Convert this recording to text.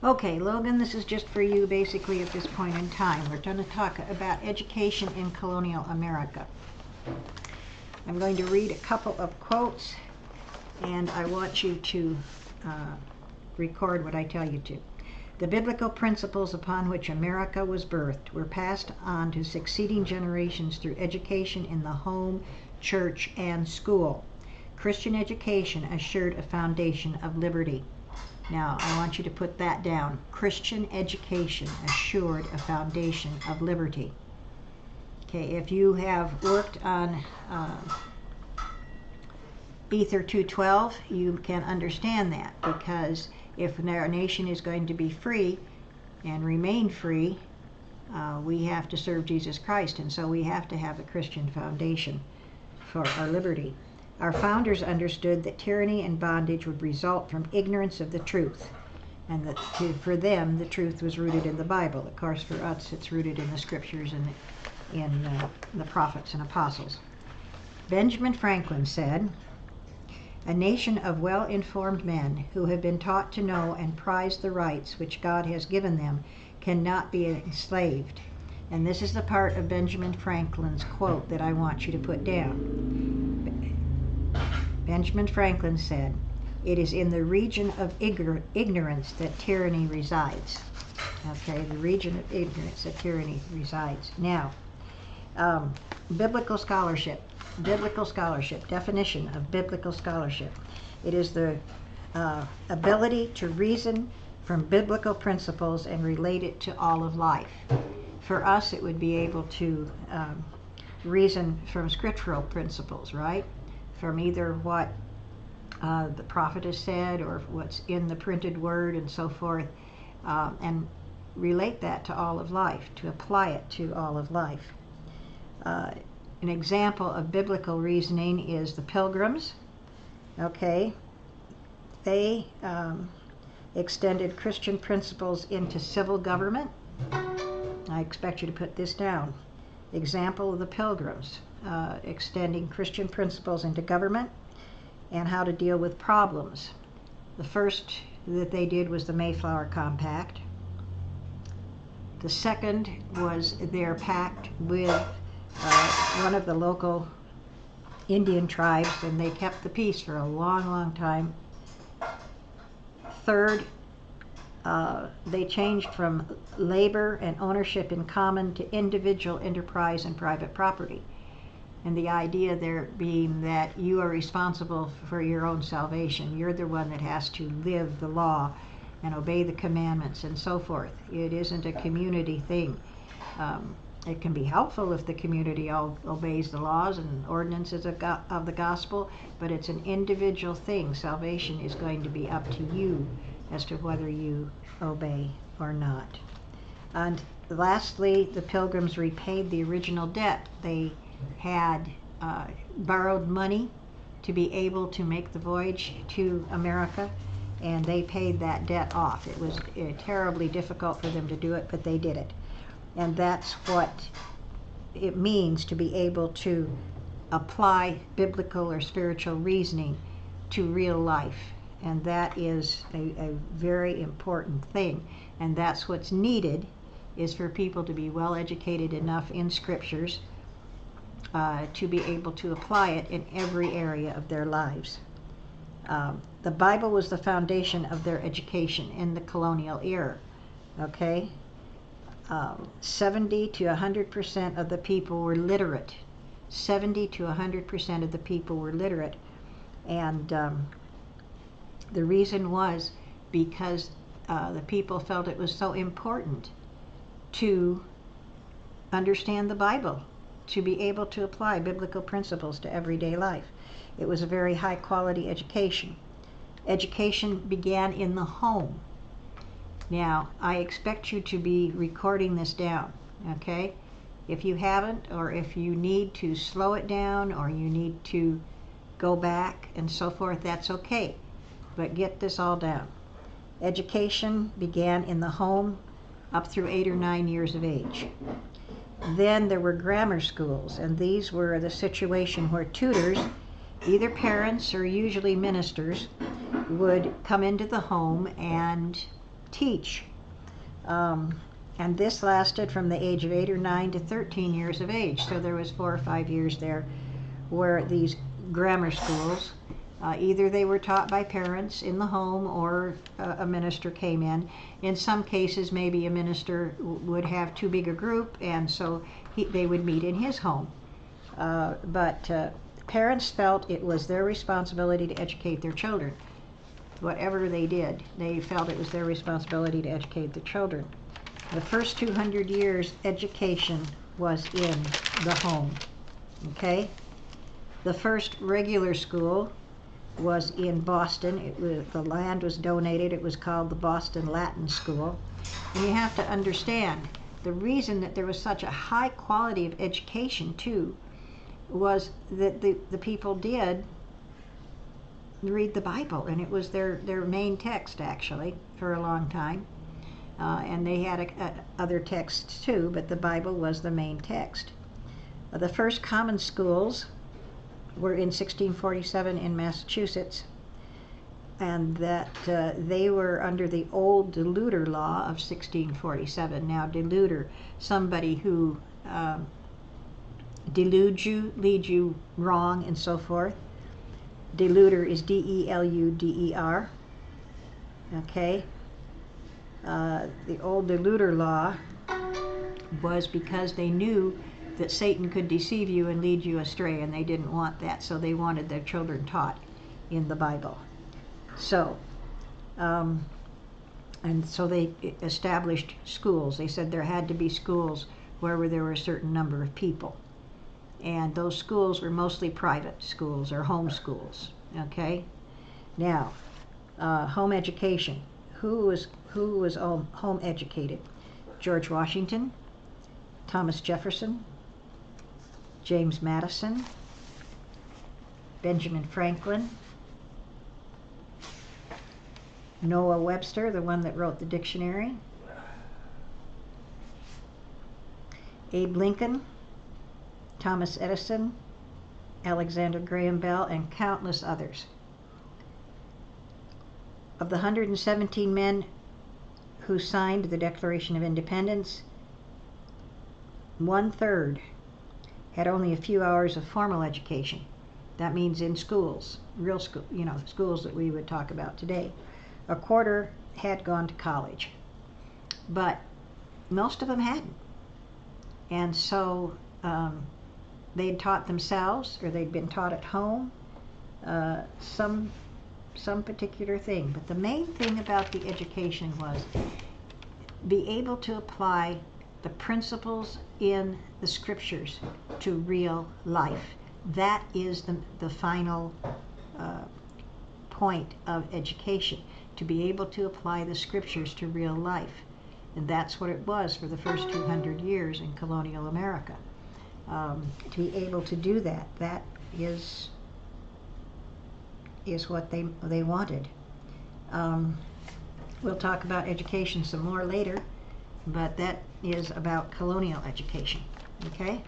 Okay, Logan, this is just for you basically at this point in time. We're going to talk about education in colonial America. I'm going to read a couple of quotes, and I want you to record what I tell you to. The biblical principles upon which America was birthed were passed on to succeeding generations through education in the home, church, and school. Christian education assured a foundation of liberty. Now, I want you to put that down. Christian education assured a foundation of liberty. Okay, if you have worked on Ether 212, you can understand that, because if our nation is going to be free and remain free, we have to serve Jesus Christ, and so we have to have a Christian foundation for our liberty. Our founders understood that tyranny and bondage would result from ignorance of the truth, and that for them the truth was rooted in the Bible. Of course, for us it's rooted in the Scriptures and in the prophets and apostles. Benjamin Franklin said, "A nation of well-informed men who have been taught to know and prize the rights which God has given them cannot be enslaved." And this is the part of Benjamin Franklin's quote that I want you to put down. Benjamin Franklin said, "It is in the region of ignorance that tyranny resides." Okay, the region of ignorance that tyranny resides. Now, biblical scholarship. Biblical scholarship. Definition of biblical scholarship. It is the ability to reason from biblical principles and relate it to all of life. For us, it would be able to reason from scriptural principles, right? From either what the prophet has said or what's in the printed word and so forth, and relate that to all of life, to apply it to all of life. An example of biblical reasoning is the Pilgrims. Okay, they extended Christian principles into civil government. I expect you to put this down. Example of the Pilgrims, extending Christian principles into government and how to deal with problems. The first that they did was the Mayflower Compact. The second was their pact with one of the local Indian tribes, and they kept the peace for a long, long time. Third, they changed from labor and ownership in common to individual enterprise and private property. And the idea there being that you are responsible for your own salvation. You're the one that has to live the law and obey the commandments and so forth. It isn't a community thing. It can be helpful if the community all obeys the laws and ordinances of the gospel, but it's an individual thing. Salvation is going to be up to you as to whether you obey or not. And lastly, the Pilgrims repaid the original debt. They had borrowed money to be able to make the voyage to America, and they paid that debt off. It was terribly difficult for them to do it, but they did it. And that's what it means to be able to apply biblical or spiritual reasoning to real life. And that is a very important thing. And that's what's needed, is for people to be well educated enough in scriptures to be able to apply it in every area of their lives. The Bible was the foundation of their education in the colonial era. Okay? 70 to 100% of the people were literate. 70 to 100% of the people were literate. And the reason was because the people felt it was so important to understand the Bible, to be able to apply biblical principles to everyday life. It was a very high quality education. Education began in the home. Now, I expect you to be recording this down, okay? If you haven't, or if you need to slow it down, or you need to go back and so forth, that's okay. But get this all down. Education began in the home up through 8 or 9 years of age. Then there were grammar schools, and these were the situation where tutors, either parents or usually ministers, would come into the home and teach. And this lasted from the age of 8 or 9 to 13 years of age. So there was 4 or 5 years there where these grammar schools, either they were taught by parents in the home or a minister came in. In some cases, maybe a minister would have too big a group, and so they would meet in his home. But parents felt it was their responsibility to educate their children. Whatever they did, they felt it was their responsibility to educate their children. The first 200 years, education was in the home. Okay? The first regular school was in Boston. The land was donated. It was called the Boston Latin School. And you have to understand, the reason that there was such a high quality of education, too, was that the people did read the Bible, and it was their main text, actually, for a long time. And they had other texts, too, but the Bible was the main text. The first common schools were in 1647 in Massachusetts, and that they were under the old deluder law of 1647. Now, deluder, somebody who deludes you, leads you wrong, and so forth. Deluder is D-E-L-U-D-E-R. Okay? The old deluder law was because they knew that Satan could deceive you and lead you astray, and they didn't want that, so they wanted their children taught in the Bible. So, and so they established schools. They said there had to be schools wherever there were a certain number of people. And those schools were mostly private schools or home schools. Okay? Now, home education. Who was home educated? George Washington, Thomas Jefferson, James Madison, Benjamin Franklin, Noah Webster, the one that wrote the dictionary, Abe Lincoln, Thomas Edison, Alexander Graham Bell, and countless others. Of the 117 men who signed the Declaration of Independence, 1/3 had only a few hours of formal education. That means in schools, real school, schools that we would talk about today. 1/4 had gone to college, but most of them hadn't. And so they'd taught themselves, or they'd been taught at home, some particular thing. But the main thing about the education was be able to apply the principles in the scriptures to real life. That is the final point of education, to be able to apply the scriptures to real life. And that's what it was for the first 200 years in colonial America. To be able to do that, that is what they wanted. We'll talk about education some more later, but that is about colonial education. Okay?